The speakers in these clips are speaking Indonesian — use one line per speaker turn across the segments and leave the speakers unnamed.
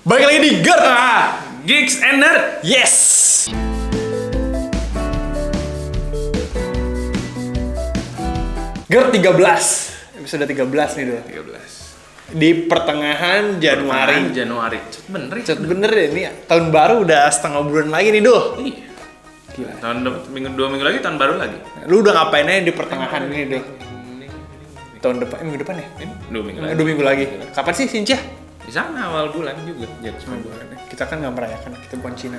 Balik lagi di GERD.
Geeks and Nerd.
Yes. GERD 13. Episode 13 nih dulu.
13
Di pertengahan Januari.
Cepet
Bener ya, ini tahun baru udah setengah bulan lagi nih Dul.
Iya.
Gila.
Dua minggu lagi tahun baru lagi.
Lu udah ngapain aja di pertengahan ini Dul? Tahun depan, minggu depan ya?
Ini 2 minggu lagi.
2 minggu lagi. Kapan sih Sincia?
Di sana awal bulan juga. Jadi bulan.
Kita kan nggak merayakan, kita bukan Cina.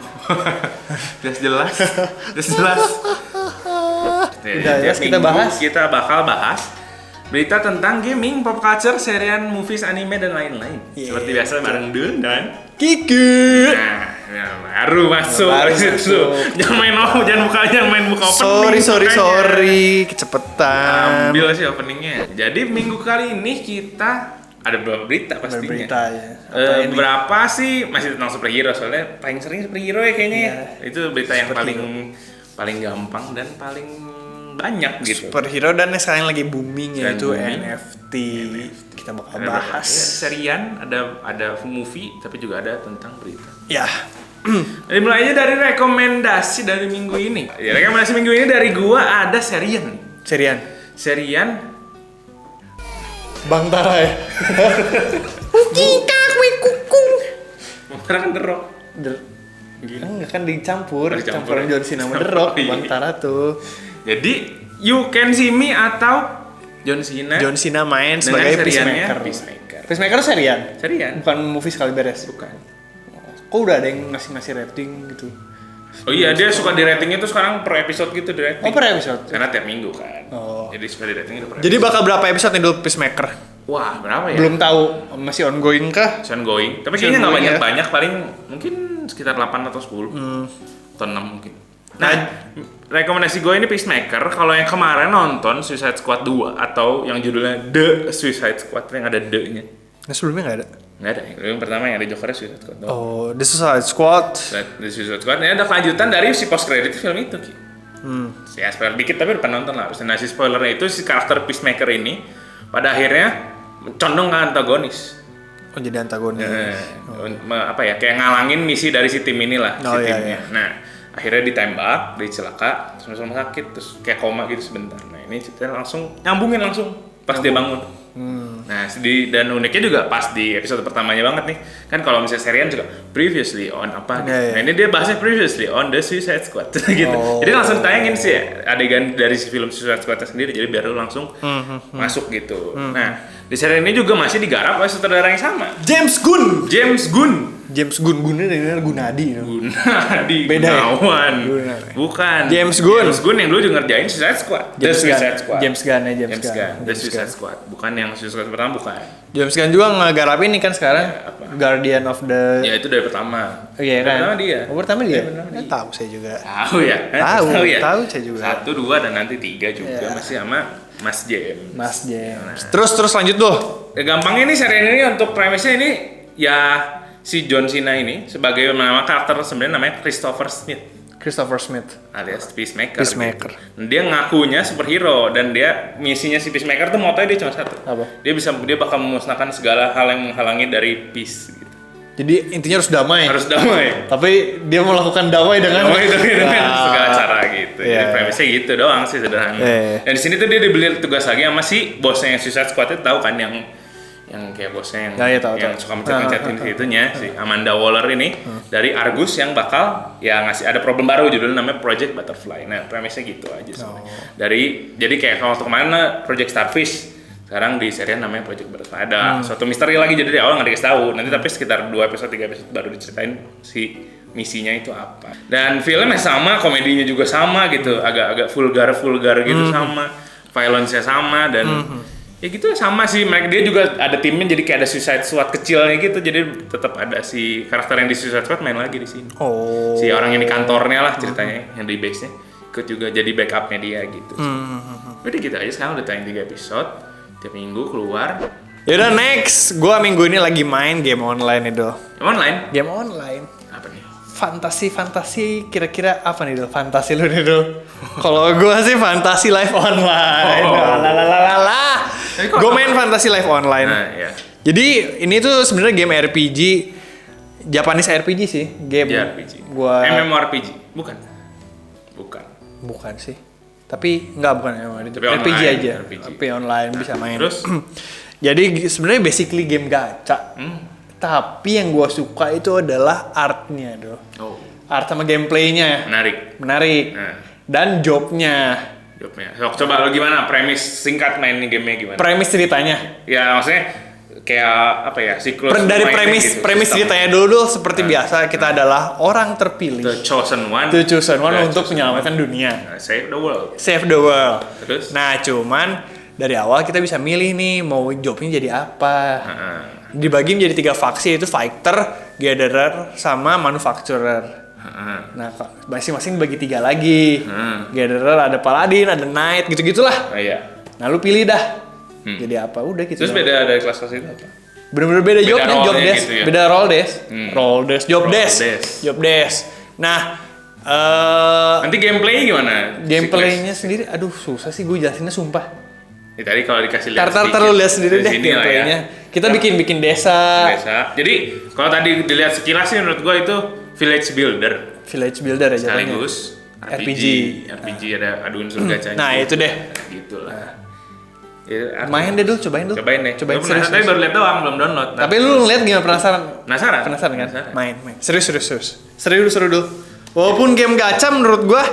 jelas.
Udah ya,
kita bakal bahas berita tentang gaming, pop culture, serian, movies, anime dan lain-lain.
Yeah.
Seperti biasa bareng Dun dan
Kiki.
Nah, baru masuk. Jangan main buka opening.
Sorry, kecepetan.
Ambil sih openingnya. Jadi minggu kali ini kita ada beberapa berita pastinya.
Berita ya.
Berapa sih masih tentang superhero, soalnya paling sering superhero ya kayaknya.
Iya.
Itu berita yang paling gampang dan paling banyak gitu.
Superhero dan yang sekarang lagi booming
Dan
yaitu
booming.
NFT. Kita bakal
Ada
bahas.
serian, ada movie, tapi juga ada tentang berita.
Ya.
Jadi mulai aja dari rekomendasi dari minggu ini. Ya, rekomendasi minggu ini dari gua ada serian. Serian
Bang Tara ya.
Kita kukung. Bang kan The Rock.
Enggak kan dicampur
Dicampur.
campuran John Cena sama The Rock.
Oh, iya.
Bang Tara tuh.
Jadi You Can See Me atau John Cena
main
dengan
sebagai
seriannya
Peacemaker. Peacemaker serian?
Serian.
Bukan movie sekali beres?
Bukan.
Kok udah ada yang ngasih rating gitu?
Oh iya, dia suka di ratingnya tuh sekarang per episode gitu di rating.
Oh, per episode?
Karena tiap minggu kan.
Oh.
Jadi suka di ratingnya per
Jadi
episode.
bakal berapa episode nih dulu Peacemaker?
Wah, berapa ya?
Belum tahu, masih ongoing kah?
It's ongoing. Tapi
It's
kayaknya nggak
ongoing, ya.
banyak-banyak, paling mungkin sekitar 8 atau 10. Atau 6 mungkin. Nah, rekomendasi gue ini Peacemaker. Kalau yang kemarin nonton Suicide Squad 2 atau yang judulnya The Suicide Squad yang ada D-nya.
Nah sebelumnya nggak ada?
Nggak ada. Yang pertama yang ada Jokernya Suicide Squad.
Oh, The Suicide Squad.
The Suicide Squad ini ada kelanjutan dari si post credit film itu, Ki. Ya spoiler dikit tapi udah penonton lah harusnya. Nah, si spoilernya itu si karakter Peacemaker ini pada akhirnya condong ke antagonis.
Oh jadi antagonis.
Apa ya, kayak ngalangin misi dari si tim inilah,
Oh,
si
iya,
timnya.
iya.
Nah, akhirnya ditembak, dicelaka, terus masuk rumah sakit, terus kayak koma gitu sebentar. Nah, ini ceritanya langsung nyambungin langsung pas dia bangun. Nah, dan uniknya juga pas di episode pertamanya banget nih. Kan kalau misalnya serian juga previously on apa.
Iya.
Nah, ini dia bahasnya previously on The Suicide Squad gitu.
Oh.
Jadi langsung tayangin sih adegan dari si film Suicide Squad sendiri, jadi biar lu langsung masuk gitu. Nah, di serial ini juga masih digarap oleh sutradara yang sama.
James Gunn
Gunadi
Beda ya?
Gunawan.
Gunadi.
Bukan.
James Gunn.
James Gunn yang dulu juga ngerjain Suicide Squad. The Suicide Squad.
James Gunn.
The Suicide Squad. Bukan yang Suicide Squad pertama, bukan.
James Gunn juga ngegarap ini kan sekarang
Apa?
Guardian of the.
Ya itu dari pertama.
Iya kan?
Pertama dia.
Oh, pertama dia.
Iya, pertama dia.
Tahu saya juga.
Tahu ya?
Tahu saya juga.
1, 2 dan nanti 3 juga
Iya.
masih sama Mas James.
Mas James. Terus lanjut tuh.
Ya, gampangnya nih serial ini untuk premisnya ini ya si John Cena ini sebagai nama karakter sebenarnya namanya Christopher Smith alias Peacemaker. Gitu. Dia ngakunya superhero dan dia misinya si Peacemaker tuh motonya dia cuma satu.
Apa?
Dia bakal memusnahkan segala hal yang menghalangi dari peace gitu.
Jadi intinya harus damai.
Harus damai.
Tapi dia melakukan damai dengan
dengan segala cara gitu.
Iya.
Jadi premisnya gitu doang sih sederhana.
Iya.
Dan di sini tuh dia dibeli tugas lagi sama si bosnya yang Suicide Squad itu, tahu kan yang kayak bosnya yang
Ya, iya, tahu.
suka mencet-mencetin situnya si Amanda Waller ini dari Argus yang bakal ya ngasih ada problem baru judulnya namanya Project Butterfly. Nah, premisnya gitu aja sebenarnya. Jadi kayak waktu kemana Project Starfish, sekarang di serial namanya Project Butterfly. Ada suatu misteri lagi, jadi di awal nggak dikasih tahu. Nanti tapi sekitar 2 episode 3 episode baru diceritain si misinya itu apa. Dan filmnya sama, komedinya juga sama gitu, agak vulgar gitu sama, violence-nya sama dan ya gitu sama sih. Dia juga ada timnya, jadi kayak ada Suicide Squad kecilnya gitu, jadi tetap ada si karakter yang di Suicide Squad main lagi di sini.
Oh.
Si orang yang di kantornya lah ceritanya, yang di base-nya ikut juga jadi backupnya dia gitu. Udah gitu aja, sekarang udah tayang 3 episode tiap minggu keluar.
Yaudah next, gua minggu ini lagi main game online itu.
Online?
Game online.
Apa nih?
Fantasi kira-kira apa nih Dul? Fantasi lu nih Dul. Kalau gua sih fantasi live online. Gue main fantasi live online.
Nah, ya.
Jadi ini tuh sebenarnya game RPG Japanese RPG sih, game.
JRPG.
Gua
MMORPG, bukan.
bukan sih. Tapi bukan MMORPG.
Tapi
RPG
online,
aja.
RPG.
Tapi online bisa main.
Terus?
Jadi sebenarnya basically game gacha. Tapi yang gua suka itu adalah artnya,
Oh,
art sama gameplaynya.
menarik. Nah.
Dan jobnya.
So, coba lo gimana premis singkat main gamenya gimana?
Premis ceritanya.
Ya maksudnya kayak apa ya, siklus
Dari
mainnya
premis
gitu,
premis
sistem.
ceritanya dulu seperti biasa kita adalah orang terpilih.
The chosen one.
Untuk menyelamatkan dunia.
Save the world.
Save the world.
Terus?
Nah, cuman dari awal kita bisa milih nih mau jobnya jadi apa. Dibagi menjadi 3 faksi, yaitu fighter, gatherer, sama manufacturer. Nah, masing-masing dibagi 3 lagi. Gatherer ada paladin, ada knight, gitu-gitulah.
Iya.
Nah, lu pilih dah. Jadi apa, udah gitu.
Terus beda dari kelas-kelas itu apa?
Bener-bener beda jobnya, job
role-nya
desk.
gitu ya?
Beda role desk. Job
Role
desk.
desk.
Job desk. Nah,
Nanti gameplaynya gimana?
gameplaynya sendiri, aduh susah sih gue jelasinnya sumpah.
Ya, tadi kalau dikasih lihat
Tar lu lihat sendiri
dari
deh
sini lah
gameplaynya.
ya.
Kita bikin desa.
Jadi kalau tadi dilihat sekilas sih menurut gua itu village builder
Village builder aja.
sekaligus RPG ada unsur gacanya.
Nah, itu deh.
Gitu lah. Ya,
Main deh dulu, cobain dulu.
Cobain deh.
Cobain
Gua
serius.
penasaran, tapi baru lihat doang, belum download.
Tapi lu ngeliat gimana, penasaran?
Penasaran
Kan? Main. Serius. Seru dulu. Walaupun game gacha menurut gua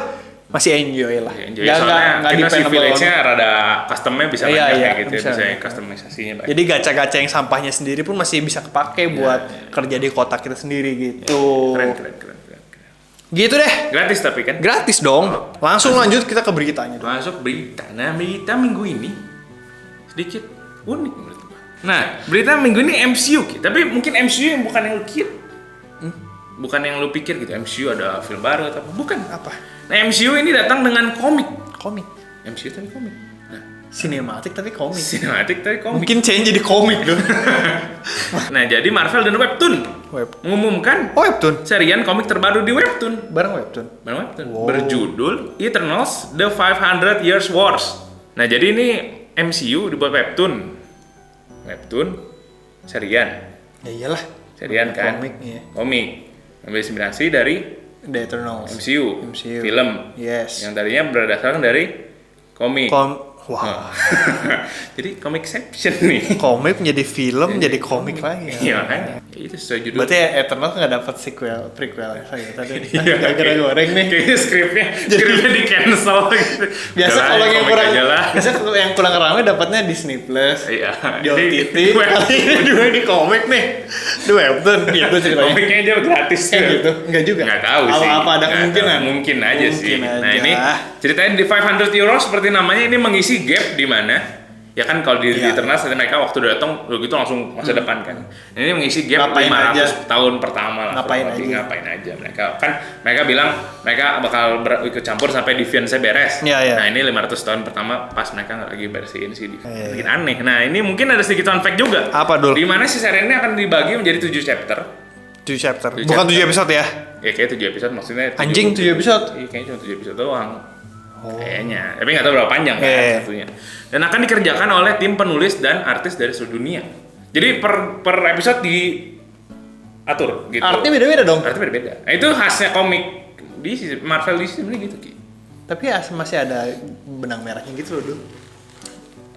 masih enjoy lah.
Enjoy, soalnya kita si village-nya rada custom-nya bisa
Iya,
banyak gitu
bisa.
ya, bisa customisasinya banyak.
Jadi gacha-gacha yang sampahnya sendiri pun masih bisa kepake buat kerja di kotak kita sendiri gitu.
Keren.
Gitu deh.
Gratis tapi kan.
Gratis dong. Langsung lanjut kita ke beritanya.
Masuk berita. Nah, berita minggu ini sedikit unik menurut gua. Nah, berita minggu ini MCU, tapi mungkin MCU yang bukan yang lu kira. Bukan yang lu pikir gitu. MCU ada film baru atau apa? Bukan.
Apa?
Nah, MCU ini datang dengan komik. MCU tapi komik. Nah,
Sinematik tapi komik.
sinematik tapi komik.
Mungkin change jadi komik dong.
Nah, jadi Marvel dan Webtoon mengumumkan
Webtoon.
serian komik terbaru di Webtoon.
Bareng Webtoon.
Wow. Berjudul Eternals: The 500 Years Wars. Nah, jadi ini MCU dibuat Webtoon serian.
Ya iyalah.
Serian kan?
Komik, iya.
Komik. Ambil inspirasi dari
The Eternals.
MCU.
MCU.
Film.
Yes.
Yang tadinya berdasarkan dari komik.
Wah.
Jadi Comicception nih.
Komik menjadi film, jadi komik lagi.
Iya kan? Itu sesuai judul.
Berarti Eternals nggak dapat prequel ya tadi.
Iya,
Gara-gara goreng nih.
Kayaknya skripnya di cancel gitu.
Biasa
Udah lah,
kalau yang
komik
kurang
aja lah.
biasa kalau yang kurang ramai dapatnya Disney Plus.
Iya.
Di OTT. Kali ini dua di komik nih. Di Webtoon gitu ceritanya.
Komiknya aja gratis
Kayak gitu. Enggak juga.
Nggak tahu sih.
Apa ada
Nggak
kemungkinan?
tahu. Mungkin aja sih.
Mungkin
Nah,
aja.
ini ceritanya di 500 euro seperti namanya ini mengisi gap di mana ya kan kalau di
Iya.
Eternals mereka waktu udah datang begitu langsung masa depan kan. Ini mengisi gap
Ngapain
500
aja?
tahun pertama lah.
Ngapain
aja mereka kan mereka bilang mereka bakal ikut campur sampai Deviance beres.
Iya, iya.
Nah, ini 500 tahun pertama pas mereka nggak lagi bersihin si Deviance.
Iya, iya.
Bikin aneh. Nah, ini mungkin ada sedikit fun fact juga.
Apa, Dul?
Di mana si serial ini akan dibagi menjadi 7 chapter.
7 chapter.
7
Bukan
chapter.
7 episode ya.
Ya kayak 7 episode maksudnya.
Anjing 7 episode.
Iya kayaknya cuma 7 episode doang. Kayaknya. Tapi nggak tahu berapa panjang kan
Iya.
satunya. Dan akan dikerjakan oleh tim penulis dan artis dari seluruh dunia. Jadi per episode diatur gitu.
Artinya beda-beda dong.
Artinya beda-beda. Nah, itu khasnya komik di Marvel di sini gitu Ki.
Tapi masih ada benang merahnya gitu loh, Dul.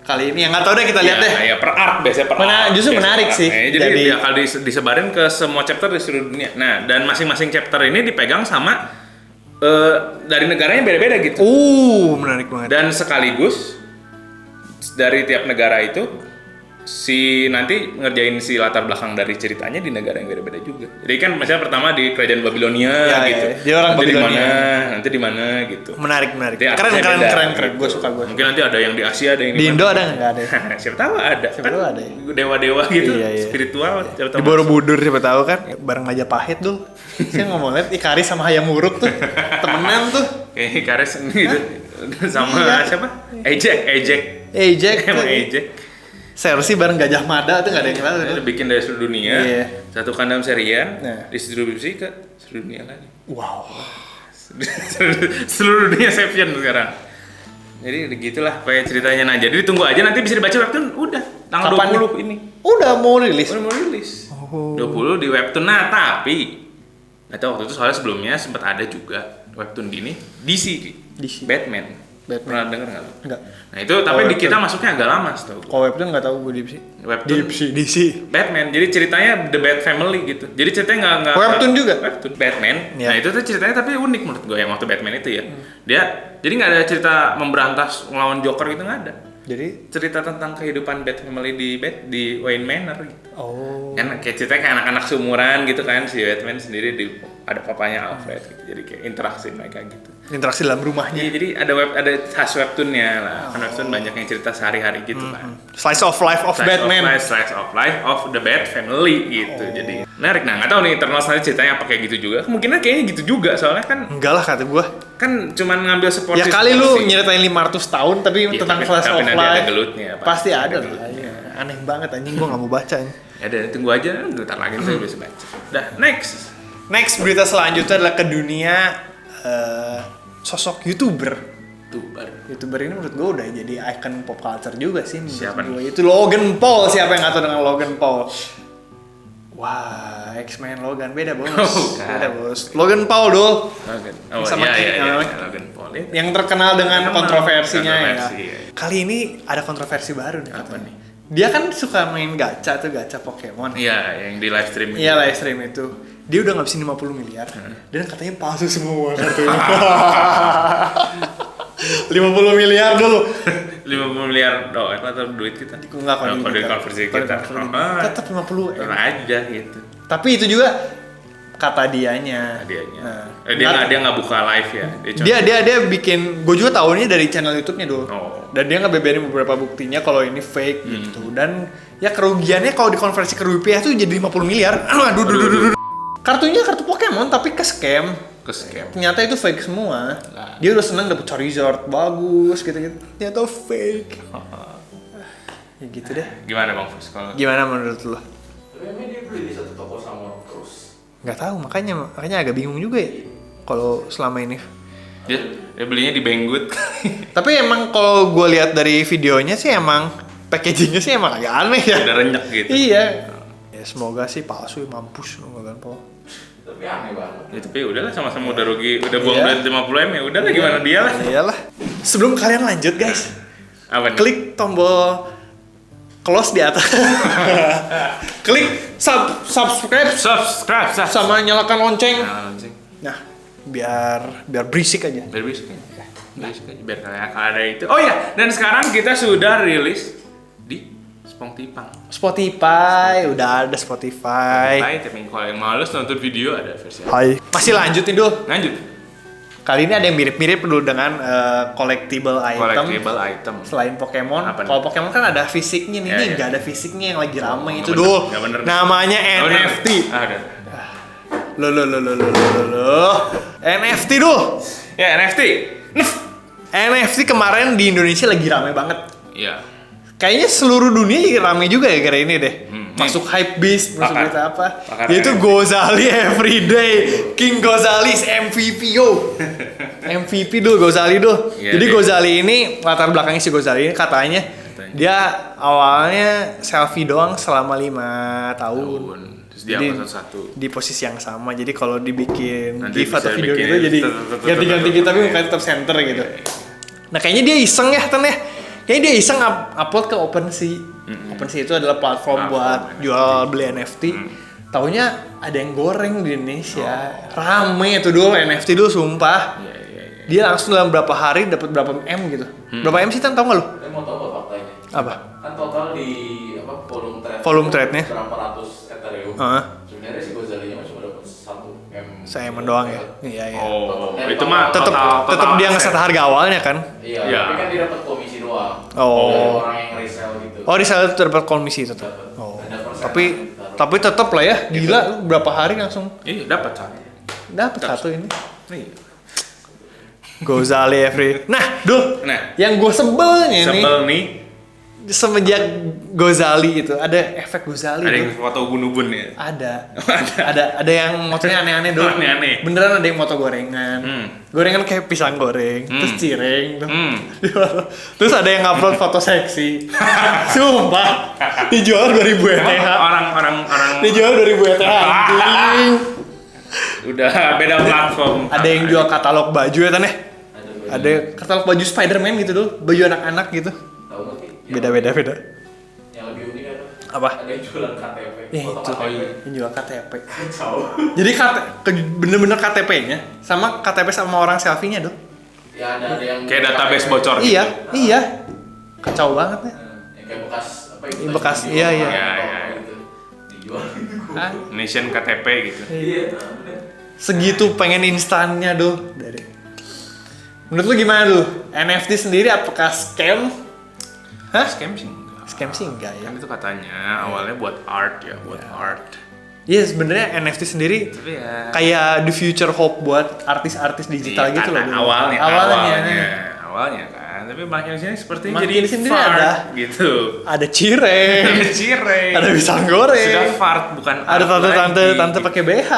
Kali ini yang nggak tahu deh kita lihat deh.
Ya per art biasanya per art.
Justru
biasanya
menarik
per art.
sih.
Jadi dia akan disebarin ke semua chapter di seluruh dunia. Nah, dan masing-masing chapter ini dipegang sama dari negaranya beda-beda gitu.
Menarik banget.
Dan sekaligus dari tiap negara itu si nanti ngerjain si latar belakang dari ceritanya di negara yang beda-beda juga. Jadi kan misalnya pertama di kerajaan Babilonia
Ya,
gitu.
ya. Dia orang
nanti di
Babilonia.
mana, nanti di mana gitu.
Menarik.
Nanti
Keren.
artinya beda,
Gue suka.
Mungkin nanti ada yang di Asia, ada yang
Di Indo ada nggak ada?
Siapa tahu ada.
Siapa tahu ada.
Dewa-dewa gitu,
Iya, iya.
spiritual. siapa tahu
Di Borobudur siapa tahu kan. Bareng Majapahit dul. Saya ngomong liat Ikaris sama Hayam Wuruk tuh temenan tuh.
Kayak Kares gitu sama
Iya.
siapa? Ejek.
Jack.
Emang Ejek.
Cersei bareng Gajah Mada tuh nggak ada yang kenal.
Itu bikin dari seluruh dunia,
Iya.
satukan dalam serian,
Nah.
distribusi ke seluruh dunia lagi.
Wow.
Seluruh dunia Sevian sekarang. Jadi begitulah kayak ceritanya. Nah, jadi ditunggu aja nanti bisa dibaca webtoon udah tanggal
Kapan?
20 ini.
Udah mau rilis.
Udah mau rilis.
Oh.
20 di webtoon. Nah, tapi nggak tahu waktu itu soalnya sebelumnya sempat ada juga webtoon gini DC. Batman. Pernah denger nggak?
Enggak.
Nah itu tapi di kita masuknya agak lama setahu gue.
Kalau webtoon nggak tahu gue
Webtoon
DC.
Batman. Jadi ceritanya The Bat Family gitu. Jadi ceritanya nggak
webtoon juga.
Webtoon Batman.
Ya.
Nah itu tuh ceritanya tapi unik menurut gue yang waktu Batman itu ya. Dia jadi nggak ada cerita memberantas ngelawan Joker gitu, nggak ada.
Jadi
Cerita tentang kehidupan Bat Family di Wayne Manor gitu.
oh.
Kan kayak ceritanya kayak anak-anak seumuran gitu kan, si Batman sendiri ada papanya Alfred gitu. Jadi kayak interaksi mereka gitu.
Interaksi dalam rumahnya.
Iya, jadi ada khas webtoonnya lah. Kan webtoon banyak yang cerita sehari-hari gitu kan.
Slice of life of Batman.
Slice of life of the Bat Family gitu. Jadi menarik. Nah, nggak tahu nih Eternals nanti ceritanya apa kayak gitu juga. Kemungkinan kayaknya gitu juga soalnya kan
Enggak lah kata gua.
kan cuman ngambil seporsi.
Ya kali lu nyeritain 500 tahun tapi
Iya,
tentang
tapi
slice of
nanti
life.
ada gelutnya,
Pasti ada
gelutnya.
lah. Iya. Aneh banget anjing, gua nggak mau baca.
Ya udah tunggu aja, bentar lagi saya bisa baca. Udah, next.
Next berita selanjutnya adalah ke dunia sosok YouTuber. YouTuber ini menurut gue udah jadi icon pop culture juga sih menurut
Siapa
gue. Itu Logan Paul, siapa yang nggak tahu dengan Logan Paul? Wah, X-Men Logan beda bos. Beda bos. Logan Paul dong.
Logan. Oh
Sama
iya, Logan Paul.
Yang terkenal dengan kontroversinya
kontroversi,
ya.
ya.
Kali ini ada kontroversi baru nih
Apa
katanya.
nih?
Dia kan suka main gacha Pokemon.
Iya, yang di live stream.
Iya, live stream itu. Dia udah ngabisin 50 miliar dan katanya palsu semua kartunya. 50 miliar dulu.
50 miliar dolar atau duit kita?
Enggak kalau
kalau duit konversi kita.
Tetap 50
Tenang aja gitu.
Tapi itu juga kata dianya.
Hadiahnya.
Nah,
Dia nggak buka live ya.
dia bikin, gue juga tahunya dari channel YouTube-nya dulu.
Oh.
Dan dia ngebeberin beberapa buktinya kalau ini fake gitu. Dan ya kerugiannya kalau dikonversi ke rupiah tuh jadi 50 miliar. Aduh. Kartunya kartu Pokemon tapi ke scam. Ternyata itu fake semua. Dia udah seneng dapet Charizard bagus gitu-gitu. Ternyata fake. Ya gitu deh.
Gimana Bang Fus? Kalau
Gimana menurut lo?
Tapi emang dia beli di satu toko sama terus.
Nggak tahu, makanya agak bingung juga ya. Kalau selama ini.
dia belinya di Banggood.
Tapi emang kalau gue lihat dari videonya sih emang packagingnya sih emang agak aneh ya.
Udah renyek gitu.
Iya. Ya semoga sih palsu, mampus lo Logan Paul.
Tapi aneh banget.
Ya, tapi udahlah sama-sama udah rugi, udah buang duit 50 M ya udahlah gimana dia lah.
Iyalah. Sebelum kalian lanjut guys,
Apa nih?
klik tombol close di atas. Klik subscribe sama nyalakan lonceng. Nah, biar berisik aja.
Biar berisik aja. Biar kalian ada itu. Oh iya, dan sekarang kita sudah rilis di
Spotify, udah ada Spotify.
Tapi kalau yang males nonton video ada versi.
Hai. Masih lanjutin dulu.
Lanjut.
Kali ini ada yang mirip-mirip dulu dengan collectible item. Selain Pokemon,
Apa nih?
kalau Pokemon kan ada fisiknya nih,
Ya,
ini
ya.
nggak ada fisiknya yang lagi rame itu
Nggak
dulu.
bener, nggak bener.
Namanya NFT.
Ada.
Loh. NFT dulu.
Ya NFT.
NFT kemarin di Indonesia lagi rame banget.
Iya.
Kayaknya seluruh dunia rame juga ya gara ini deh. Masuk hypebeast, masuk
Pakar.
berita apa?
Pakar
Yaitu
NFT.
Gozali everyday. King Gozali is MVP yo. MVP dulu Gozali dulu.
Iya,
Jadi
deh.
Gozali ini latar belakangnya si Gozali ini katanya dia awalnya selfie doang selama 5 tahun.
Terus dia
Jadi,
upload satu.
di posisi yang sama. Jadi kalau dibikin
Nanti
GIF atau
bisa
video
bikin
gitu jadi
tetep-
ganti-ganti gitu tapi mukanya tetap center gitu. Nah kayaknya dia iseng ya Ten ya. Kayaknya dia iseng upload ke OpenSea. OpenSea itu adalah platform buat jual beli NFT. Taunya ada yang goreng di Indonesia. Rame itu dulu NFT dulu sumpah.
Iya.
Dia langsung dalam berapa hari dapat berapa M gitu. Berapa M sih Tan tau gak lu?
Saya mau tahu apa faktanya?
Apa?
Kan total di
Volume trade-nya?
berapa ratus Ethereum.
Heeh.
Sebenarnya si Gozalinya cuma dapat 1 M.
Saya doang ya. Iya.
Oh, itu mah
Tetep dia ngeset harga awalnya kan.
Iya,
Iya.
tapi kan dia dapat komisi doang.
Oh.
Dari orang yang resell gitu.
Oh di sana tuh dapat komisi tetap.
Dapat.
Oh.
Ada persenan
Tapi
ditaruh.
tetap lah ya. Gila lu berapa hari langsung
Iya, dapat satu.
dapat satu ini.
Iya.
Gozali every. Nah, Dul.
Nah,
Yang gue sebelnya nih.
sebel nih
semenjak Ghazali itu ada efek Ghazali
Ada
tuh.
yang foto ubun-ubun ya.
Ada yang motonya aneh-aneh dulu.
Aneh-aneh.
Beneran ada yang moto gorengan. Gorengan kayak pisang goreng, terus cireng tuh. Terus ada yang upload foto seksi. Sumpah. Dijual 2000 ETH.
Orang
Dijual 2000 ETH anjing.
udah beda platform.
Ada yang jual katalog baju ya Tan ya?
Ada
Ada katalog baju Spider-Man gitu dulu, baju anak-anak gitu.
tahu nggak sih?
Beda.
Yang lebih unik
Apa?
Ada yang jualan KTP.
Ya
Foto
itu,
KTP.
yang jual KTP.
Kacau.
Jadi bener-bener KTP-nya sama KTP sama orang selfie-nya dong.
Ya ada yang
Kayak database bocor gitu.
Iya. Kacau banget ya.
Yang kayak bekas apa itu?
Bekas,
video
iya.
atau
Iya.
gitu. Dijual.
Ah,
Nation KTP gitu.
Iya.
segitu pengen instannya tuh dari. Menurut lu gimana lu? NFT sendiri apakah scam? Hah?
Scam sih enggak.
Scam sih enggak ya.
Kan itu katanya awalnya buat art ya, buat art.
Iya sebenarnya NFT sendiri
Tapi ya
kayak the future hope buat artis-artis digital
iya,
gitu loh.
karena
dulu.
awalnya kan. Tapi makin sini seperti
Makin
jadi
sini
fart
ada.
gitu.
Ada cireng,
Ada cireng.
ada pisang goreng.
Sudah fart bukan
Ada
art lagi.
tante pakai BH.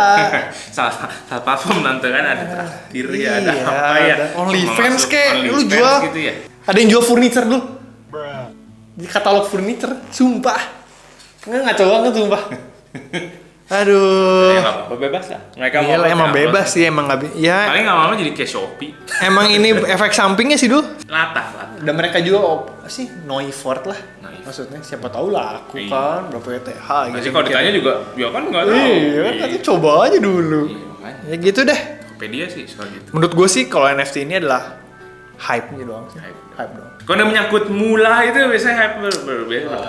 salah platform tante kan ada traktir ya, ada
Iya,
apa ya?
ada OnlyFans
Masuk
kek, lu
OnlyFans
jual.
gitu ya.
Ada yang jual furniture dulu. Di katalog furniture, sumpah. Ngaco banget sumpah. Aduh.
Ya nggak apa-apa, bebas lah. Mereka
Iya lah, emang
upload,
bebas sih emang nggak ya
Paling lama-lama jadi kayak Shopee.
emang ini efek sampingnya sih dulu.
Latah.
Dan mereka juga sih no effort lah.
Noifort.
Maksudnya siapa tahu laku
Iya.
kan berapa ETH gitu.
Jadi kalau ditanya juga, ya kan nggak tahu.
Iya kan nanti coba aja dulu.
Iya, makanya.
Ya gitu deh.
Tokopedia sih soal gitu.
Menurut gue sih kalau NFT ini adalah hype-nya doang sih.
Hype.
Hype doang.
Kalau udah menyangkut mula itu biasanya hype berbeda.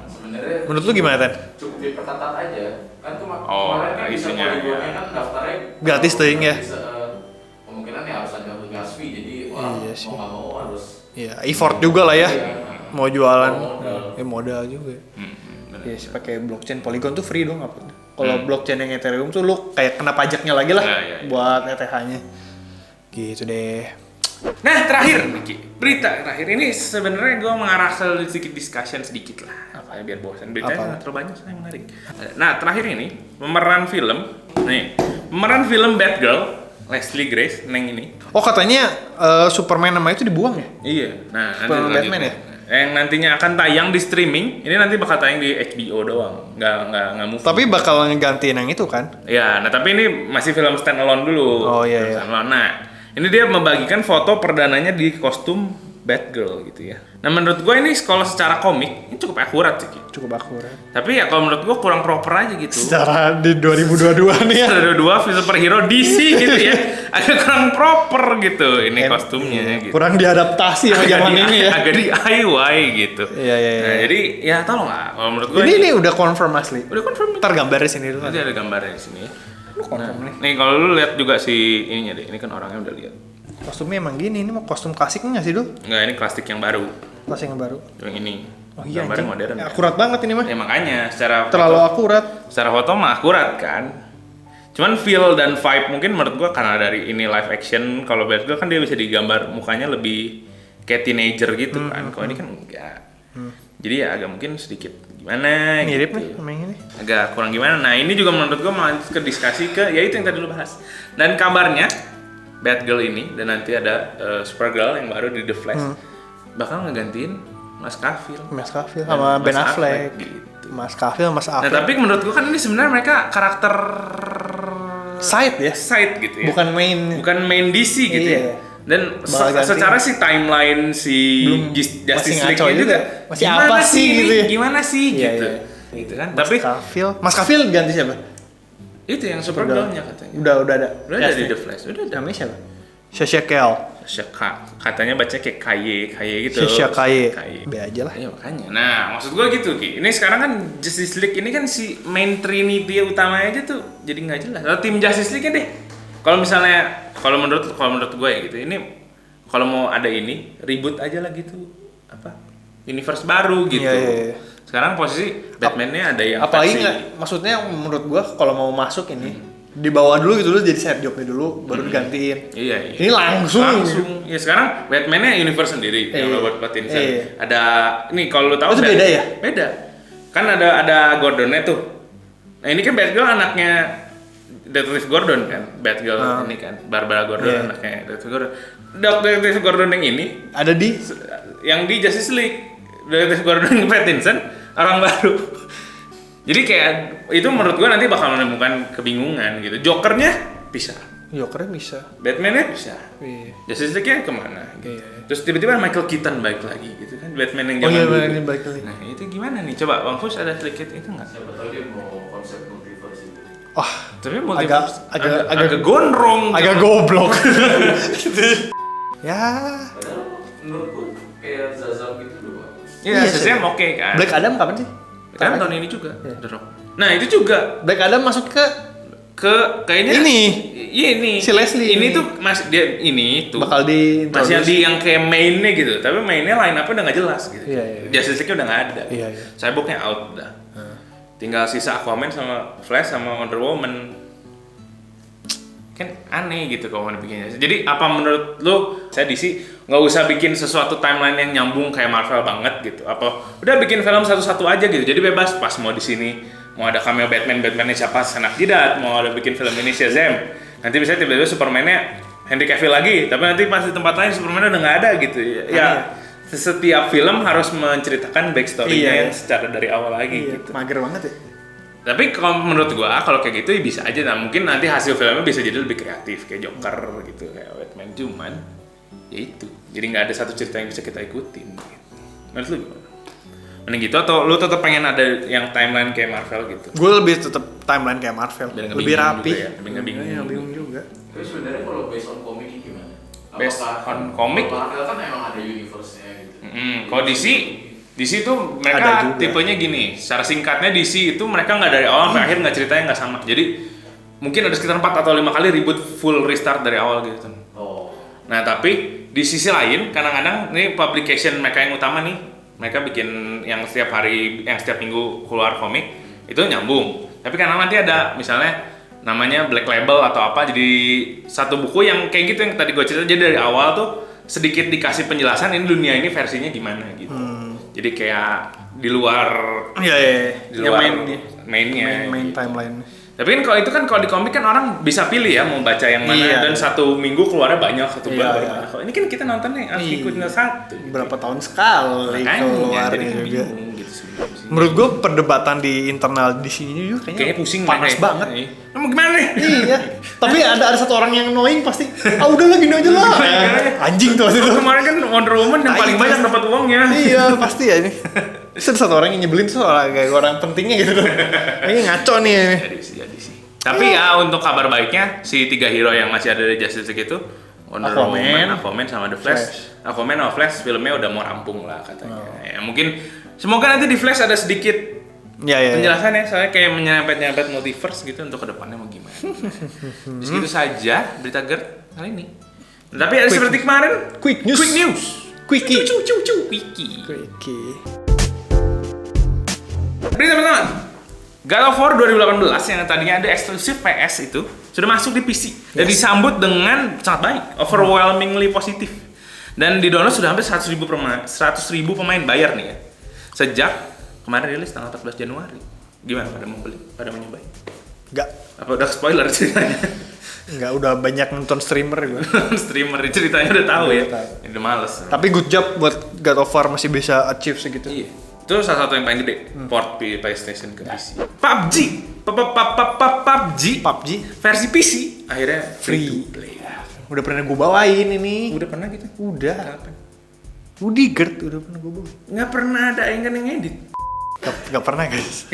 Sebenarnya
Menurut lu gimana Tan?
cukup diperketat aja. Kan
Oh,
kemarin kan bisa
isunya,
poligonnya
ya.
kan daftarnya
Gratis tuh, ya?
Kemungkinan ya harus ada gas fee jadi orang
Iya sih.
mau nggak mau harus
Iya, effort juga lah ya.
Iya.
Mau jualan,
Modal.
modal juga.
Bener.
Iya sih pakai blockchain Polygon tuh free dong apa? Kalau blockchain yang Ethereum tuh lu kayak kena pajaknya lagi lah
Iya.
buat ETH-nya. Gitu deh.
Nah terakhir Niki, berita terakhir ini sebenarnya gue mengarah ke sedikit discussion sedikit lah. Apa ya biar bosan. Beritanya
Apa?
nggak terlalu banyak, saya menarik. Nah terakhir ini pemeran film Batgirl Leslie Grace neng ini.
Oh katanya Superman nama itu dibuang ya?
Iya. Nah nanti
Superman
lanjutnya.
Batman ya?
Yang nantinya akan tayang di streaming, ini nanti bakal tayang di HBO doang, nggak movie.
Tapi bakal ngegantiin yang itu kan?
Ya, nah tapi ini masih film standalone dulu.
Oh, iya,
Film
iya.
standalone. Nah, ini dia membagikan foto perdananya di kostum Batgirl gitu ya. Nah menurut gue ini kalau secara komik ini cukup akurat sih. Ki.
Cukup akurat.
Tapi ya kalau menurut gue kurang proper aja gitu.
Secara di 2022 nih ya.
Ada dua superhero DC gitu ya, agak kurang proper gitu ini kostumnya gitu.
Kurang diadaptasi sama zaman ini ya.
Agak DIY gitu.
Iya.
Nah, jadi ya tolong lah kalau menurut gue
Ini udah confirm asli.
udah confirm.
Ntar gambarnya sini dulu.
Nanti ada gambarnya di sini ya.
Lu confirm nih.
Nih kalau lu lihat juga si ininya deh, ini kan orangnya udah lihat.
Kostumnya emang gini, ini mau kostum klasik nggak sih dulu?
Enggak, ini plastik yang baru.
Klasik yang baru.
Yang ini.
Oh iya
Gambarnya
anjing.
modern.
Ya,
Ya.
akurat banget ini mah.
Ya makanya secara
Terlalu
foto,
akurat.
secara foto mah akurat kan. Cuman feel dan vibe mungkin menurut gua karena dari ini live action, kalau Batgirl kan dia bisa digambar mukanya lebih kayak teenager gitu kan. Kalau ini kan enggak. Jadi ya agak mungkin sedikit gimana
Mirip
gitu.
nih sama yang ini.
Agak kurang gimana. Nah, ini juga menurut gua melanjut ke diskusi ke ya itu yang tadi lu bahas. Dan kabarnya Batgirl ini dan nanti ada Supergirl yang baru di The Flash bakal ngegantiin Mas Cavill.
Mas Cavill
Dan
sama
Mas
Ben Affleck.
gitu.
Mas Cavill, Mas
Nah,
Affleck.
tapi menurut gua kan ini sebenarnya mereka karakter
Side ya.
side gitu ya.
Bukan main.
Bukan main DC gitu
Iya.
ya. Dan
Bakal ganti.
secara si timeline si
Belum,
Justice
masih
League
ngaco
juga,
juga. Masih
gimana
apa sih
ini?
gitu ya?
Gimana sih
Iya,
gitu.
iya.
Gitu kan.
Mas
Tapi
Mas Cavill ganti siapa?
itu yang Supergirl-nya katanya.
Udah ada.
Udah ada di The Flash. Udah ada.
Namanya siapa? Sasha Calle.
Katanya baca kayak KY gitu.
Sasha Calle.
KY.
B aja lah.
Iya makanya. Nah, maksud gue gitu Ki. Ini sekarang kan Justice League ini kan si main trinity utamanya aja tuh jadi nggak jelas. Kalau tim Justice League deh. Kalau misalnya kalau menurut gue ya gitu. Ini kalau mau ada ini ribut aja lah gitu. Apa? Universe baru gitu.
Iya.
Sekarang posisi Batman-nya ada yang
Apalagi
versi-
nggak, maksudnya menurut gua kalau mau masuk ini di bawah dulu gitu dulu jadi side job-nya dulu baru digantiin.
Iya.
Ini langsung.
Ya sekarang Batman-nya universe sendiri yang Robert Pattinson. Ada ini kalau lu tahu
itu beda ya?
Beda. Kan ada Gordon-nya tuh. Nah, ini kan Batgirl anaknya Detective Gordon kan. Batgirl ini kan Barbara Gordon anaknya Detective Gordon. Detective Gordon yang ini
ada di
yang di Justice League. Detective Gordon Pattinson orang baru. Jadi kayak itu menurut gua nanti bakal menemukan kebingungan gitu. Jokernya bisa.
Jokernya bisa.
Batman-nya bisa.
Iya.
Justice League-nya kemana? Gitu.
Iya.
Terus tiba-tiba Michael Keaton balik lagi gitu kan. Batman yang zaman dulu.
Ini balik lagi.
Nah itu gimana nih? Coba Bang Fus ada sedikit itu nggak?
Siapa tahu dia mau konsep multiverse itu.
Wah,
Tapi multiverse
agak
gondrong.
agak goblok. Ya.
Padahal menurut gua kayak Zazam gitu loh.
Iya,
sih.
Shazam oke kan.
Black Adam kapan sih?
Kan tahun ini juga. The Rock. Nah itu juga
Black Adam masuk ke
kayaknya
ini.
Iya ini.
Si Leslie.
Ini tuh masih dia ini tuh.
Bakal di
masih di yang kayak mainnya gitu, tapi mainnya line up-nya udah nggak jelas gitu.
Iya.
Justice League-nya udah nggak ada.
Iya.
Cyborg-nya out udah. Tinggal sisa Aquaman sama Flash sama Wonder Woman. Kan aneh gitu kalau mau dibikinnya. Jadi apa menurut lu, saya DC nggak usah bikin sesuatu timeline yang nyambung kayak Marvel banget gitu. Apa udah bikin film satu-satu aja gitu. Jadi bebas pas mau di sini mau ada cameo Batman-nya siapa Sanak Jidat, mau ada bikin film ini Shazam. Nanti bisa tiba-tiba Superman-nya Henry Cavill lagi, tapi nanti pas di tempat lain Superman udah nggak ada gitu. Ya setiap film harus menceritakan backstory-nya yang secara dari awal lagi gitu.
Mager banget ya.
Tapi kalau menurut gua kalau kayak gitu ya bisa aja. Nah mungkin nanti hasil filmnya bisa jadi lebih kreatif kayak Joker gitu, kayak Batman. Cuman ya itu. Jadi nggak ada satu cerita yang bisa kita ikutin. Gitu. Menurut lu gimana? Mending gitu atau lu tetap pengen ada yang timeline kayak Marvel gitu?
Gue lebih tetap timeline kayak Marvel.
Biar nggak
Lebih
bingung
rapi.
juga ya, lebih nggak bingung.
Iya, bingung juga.
Tapi sebenarnya kalau based on komik gimana?
Based on komik?
Marvel kan emang ada universe-nya gitu.
Kalau DC tuh
Ada
mereka
juga.
tipenya gini. Secara singkatnya DC itu mereka nggak dari awal sampai akhir nggak ceritanya nggak sama. Jadi mungkin ada sekitar 4 atau 5 kali reboot full restart dari awal gitu.
Oh.
Nah tapi di sisi lain kadang-kadang ini publication mereka yang utama nih, mereka bikin yang setiap hari, yang setiap minggu keluar komik itu nyambung. Tapi karena nanti ada misalnya namanya Black Label atau apa, jadi satu buku yang kayak gitu yang tadi gue cerita, jadi dari awal tuh sedikit dikasih penjelasan ini dunia ini versinya gimana gitu. Jadi kayak di luar
Iya.
di luar
Mainnya.
mainnya.
Main timeline.
Tapi kan kalau itu kan kalau di komik kan orang bisa pilih ya mau baca yang mana.
Iya.
Dan satu minggu keluarnya banyak, satu bulan
Iya,
baru
iya.
banyak. Kalau ini kan kita nontonnya tinggal satu.
Berapa tahun sekali
Makanya,
keluarnya
jadi
juga.
bingung gitu sebenarnya sih.
Menurut gue perdebatan di internal di sini juga
Kayaknya pusing
panas
mereka.
banget.
Iya. Mau gimana nih?
Iya. Tapi ada satu orang yang annoying pasti. Udahlah gini aja lah. Anjing tuh waktu itu.
Kemarin kan Wonder Woman yang paling banyak dapat uangnya.
Iya pasti ya ini. Terus ada satu orang yang nyebelin tuh kayak orang pentingnya gitu tuh. Ini ngaco nih.
Jadi sih. Tapi ya untuk kabar baiknya si 3 hero yang masih ada di Justice League itu Wonder Woman, Aquaman sama The Flash. Aquaman sama Flash filmnya udah mau rampung lah katanya. Ya mungkin semoga nanti di Flash ada sedikit
Ya.
penjelasannya, soalnya kayak menyerempet multiverse gitu untuk kedepannya mau gimana. Terus gitu saja berita GERD kali ini. Tapi ada seperti kemarin
Quick news. Quickie.
Quickie.
Quickie.
Berita pertama, God of War 2018 yang tadinya ada eksklusif PS itu sudah masuk di PC dan disambut dengan sangat baik, overwhelmingly positif. Dan di download sudah hampir 100.000 pemain bayar nih ya. Sejak kemarin rilis tanggal 14 Januari. Gimana pada mau beli? Pada mau nyobain?
Enggak.
Apa udah spoiler ceritanya?
Enggak, udah banyak nonton streamer gue.
Streamer ceritanya udah tahu ya. Udah males.
Tapi good job buat God of War masih bisa achieve segitu.
Iya. Itu salah satu yang paling gede port di PlayStation ke PC. PUBG versi PC akhirnya free to play.
Udah pernah gue bawain ini.
Udah pernah gitu?
Udah.
Kapan?
Udah GERD udah pernah gue bawain.
Nggak pernah ada yang edit.
Gak pernah guys.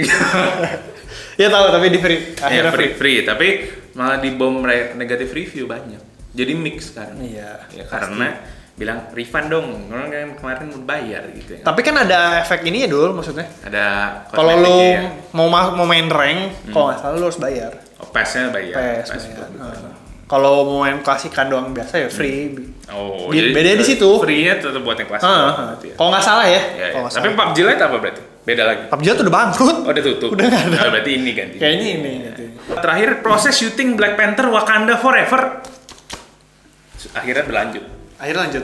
Ya tahu tapi di free. Akhirnya
free, tapi malah di bom negatif review banyak. Jadi mix sekarang.
Iya.
Ya, karena bilang refund dong, orang kan kemarin mau bayar gitu ya.
Tapi kan ada efek ini ya dulu maksudnya.
Ada
Kalau lo
kosmetiknya ya.
mau main rank, kalau nggak salah lo harus bayar.
Oh, PES-nya bayar.
PES
PES
bayar.
bukan.
Kalau mau main klasikan doang biasa ya free.
Oh,
Beda di situ.
Free-nya tetap buat yang klasik. berarti ya.
Kalau nggak salah ya.
Ya,
Kalau
ya.
nggak
Tapi
salah.
PUBG Lite apa berarti? Beda lagi.
PUBG tuh udah bangkrut.
Oh, udah tutup.
Udah nggak ada.
Nah, berarti ini ganti.
Kayaknya ini gitu.
Terakhir proses syuting Black Panther Wakanda Forever akhirnya berlanjut.
Akhirnya lanjut.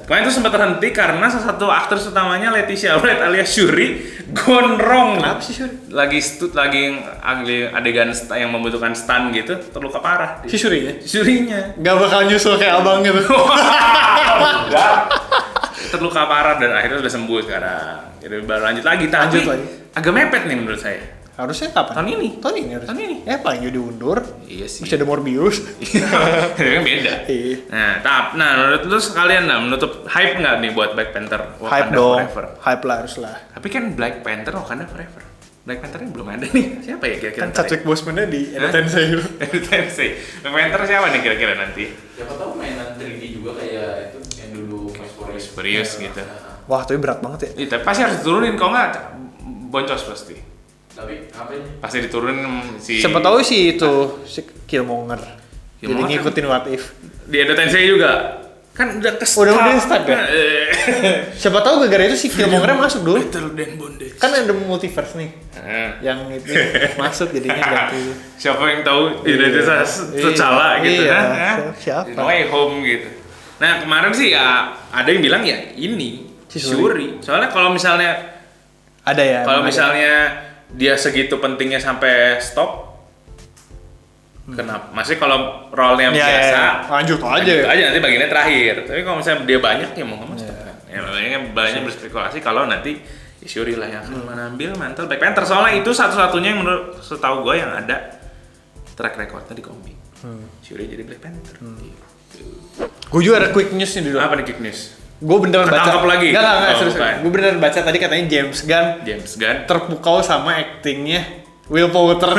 Kemarin itu sempat terhenti karena salah satu aktris utamanya Leticia Wright alias Shuri gondrong.
Kenapa sih Shuri?
Lagi adegan yang membutuhkan stun gitu, terluka parah.
Si Shuri ya?
Shurinya.
Gak bakal nyusul kayak abang gitu.
Enggak. Terluka parah dan akhirnya udah sembuh sekarang. Jadi baru lanjut lagi. Tapi
Lanjut lagi.
agak mepet nih menurut saya.
Harusnya kapan?
Tahun ini.
Tahun ini harusnya.
Tahun ini.
Paling juga diundur.
Iya sih.
Masih ada Morbius.
Itu kan beda.
Iya.
Nah, menurut lu sekalian menutup hype nggak nih buat Black Panther Wakanda
Hype dong.
Forever?
Hype lah harus lah.
Tapi kan Black Panther Wakanda Forever. Black Panther ini belum ada nih. Siapa ya kira-kira?
Kan Chadwick Boseman-nya di Edo Tensei dulu.
Tensei. Black Panther siapa nih kira-kira nanti?
Siapa tahu mainan 3D juga kayak itu yang dulu
Furious gitu.
Wah, tapi berat banget ya.
Iya, tapi pasti harus diturunin, kalau nggak boncos pasti.
Tapi ngapain?
Pasti diturunin si.
Siapa tahu sih itu si Killmonger. Jadi
Killmonger.
ngikutin What If.
Di Edo Tensei juga. Kan udah
Udah start ya? Siapa tahu gara-gara itu si Killmonger masuk dulu.
Better than bondage.
Kan ada multiverse nih. Yang itu masuk jadinya ganti.
Siapa yang tahu identitas T'Challa gitu
iya.
kan?
Siapa?
No Way Home gitu. Nah, kemarin sih ya ada yang bilang ya ini
Si
Shuri. Soalnya kalau misalnya
Ada ya.
misalnya dia segitu pentingnya sampai stop, kenapa? Masih kalau role-nya biasa,
lanjut aja.
lanjut aja nanti bagiannya terakhir. Tapi kalau misalnya dia banyak ya mau nggak mau stop kan. Ya banyak berspekulasi kalau nanti Shuri lah yang akan mengambil mantel Black Panther. Soalnya itu satu-satunya yang menurut setahu gue yang ada track recordnya di komik. Shuri jadi Black Panther. Gitu.
Gue juga ada quick news nih dulu.
Apa nih Kick News?
Gue beneran baca.
Ketangkap lagi?
Enggak,
Oh,
serius.
bukan.
Gue beneran baca tadi katanya James Gunn terpukau sama actingnya Will Poulter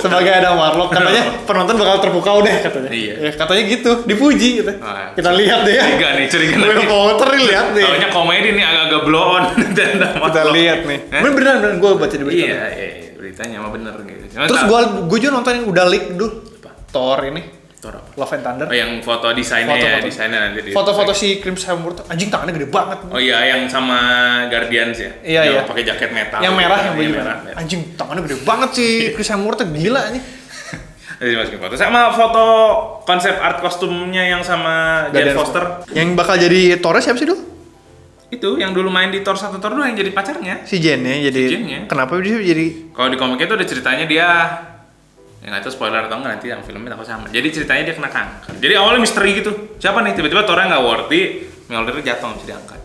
sebagai Adam Warlock. Katanya penonton bakal terpukau deh katanya.
Iya.
Ya, katanya gitu, dipuji gitu.
Wah,
Kita lihat deh ya.
Curiga
Will Poulter lihat deh.
Taunya komedi nih agak-agak blow on.
Kita lihat nih. Beneran gue baca di berita.
Iya, beritanya mah bener gitu.
Terus gue juga nonton yang udah leak dulu.
Apa?
Thor ini.
Thor apa?
Love and Thunder.
Oh, yang foto desainnya
Foto-foto.
desainnya nanti di
Foto-foto si Chris Hemsworth, anjing tangannya gede banget.
Oh iya, yang sama Guardians ya?
Iya,
yang
iya.
pakai jaket metal.
Yang merah, yang
Iya,
baju merah. Anjing tangannya gede banget sih Chris Hemsworth, gila nih.
Jadi masukin foto. Sama foto konsep art kostumnya yang sama Jane Foster.
Yang bakal jadi Thor siapa sih dulu?
Itu yang dulu main di Thor 1 Thor 2 yang jadi pacarnya.
Si Jane ya, jadi.
Si Jane ya.
Kenapa dia jadi?
Kalau di komiknya itu ada ceritanya dia yang nggak tahu spoiler atau enggak nanti yang filmnya takut sama. Jadi ceritanya dia kena kanker. Jadi awalnya misteri gitu. Siapa nih? Tiba-tiba Thor-nya nggak worthy, Mjolnirnya jatuh nggak bisa diangkat.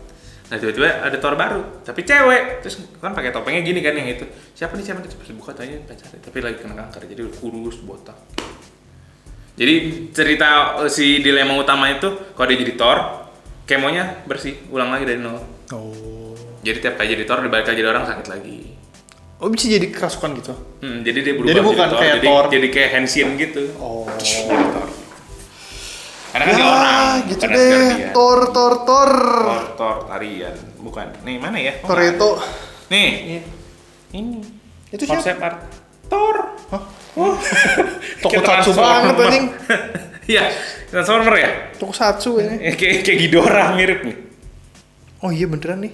Nah tiba-tiba ada Thor baru, tapi cewek. Terus kan pakai topengnya gini kan yang itu. Siapa nih? Terus buka tanya pacarnya, tapi lagi kena kanker. Jadi kurus, botak. Jadi cerita si dilema utama itu kalau dia jadi Thor, kemonya bersih, ulang lagi dari nol.
Oh.
Jadi tiap kali jadi Thor dibalik lagi jadi orang sakit lagi.
Oh bisa jadi kerasukan gitu?
Jadi dia berubah
Jadi bukan
Thor,
kayak Thor.
jadi kayak Henshin gitu.
Oh.
Thor. Karena kan dia orang.
Gitu
bukan
deh.
Asgardian.
Thor.
tarian. Bukan. Nih mana ya?
Thor itu.
Nih.
Ini. Itu
Konsep
siapa?
art. Thor.
Hah?
Kayak
Tokusatsu
Transformer.
banget anjing.
Iya. Transformer ya?
Tokusatsu ini.
Kayak Ghidorah mirip nih.
Oh iya beneran nih.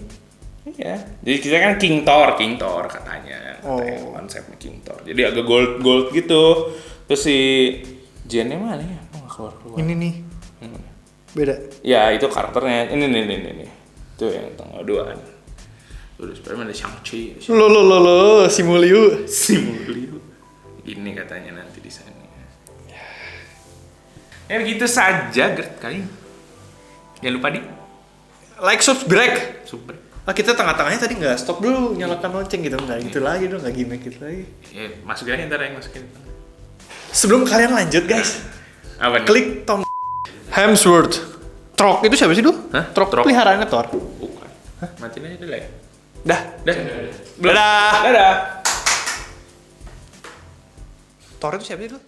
Iya. Jadi kita kan King Thor katanya. Katanya
Oh.
konsepnya King Thor. Jadi agak gold gitu. Terus si Jane-nya mana ya? Oh, nggak keluar.
Ini nih. Beda.
Ya itu karakternya. Ini. Itu yang tanggal 2 kan. Udah Spiderman ada Shang-Chi.
Lo, Simuliu.
Simuliu. Ini katanya nanti di sana. Ya begitu saja Gert kali ini. Jangan lupa di
Like, subscribe.
super.
Kita tengah-tengahnya tadi nggak stop dulu nyalakan lonceng gitu, nggak gitu lagi dong, nggak gimmick gitu lagi.
Ya, masukin aja ntar yang masukin.
Sebelum kalian lanjut guys,
Apa nih?
klik tombol Hemsworth. Trok itu siapa sih dulu?
Hah?
Trok
Trok.
peliharaannya Thor.
Bukan. Matiin aja dulu ya.
Dah.
Dadah.
Thor itu siapa sih dulu?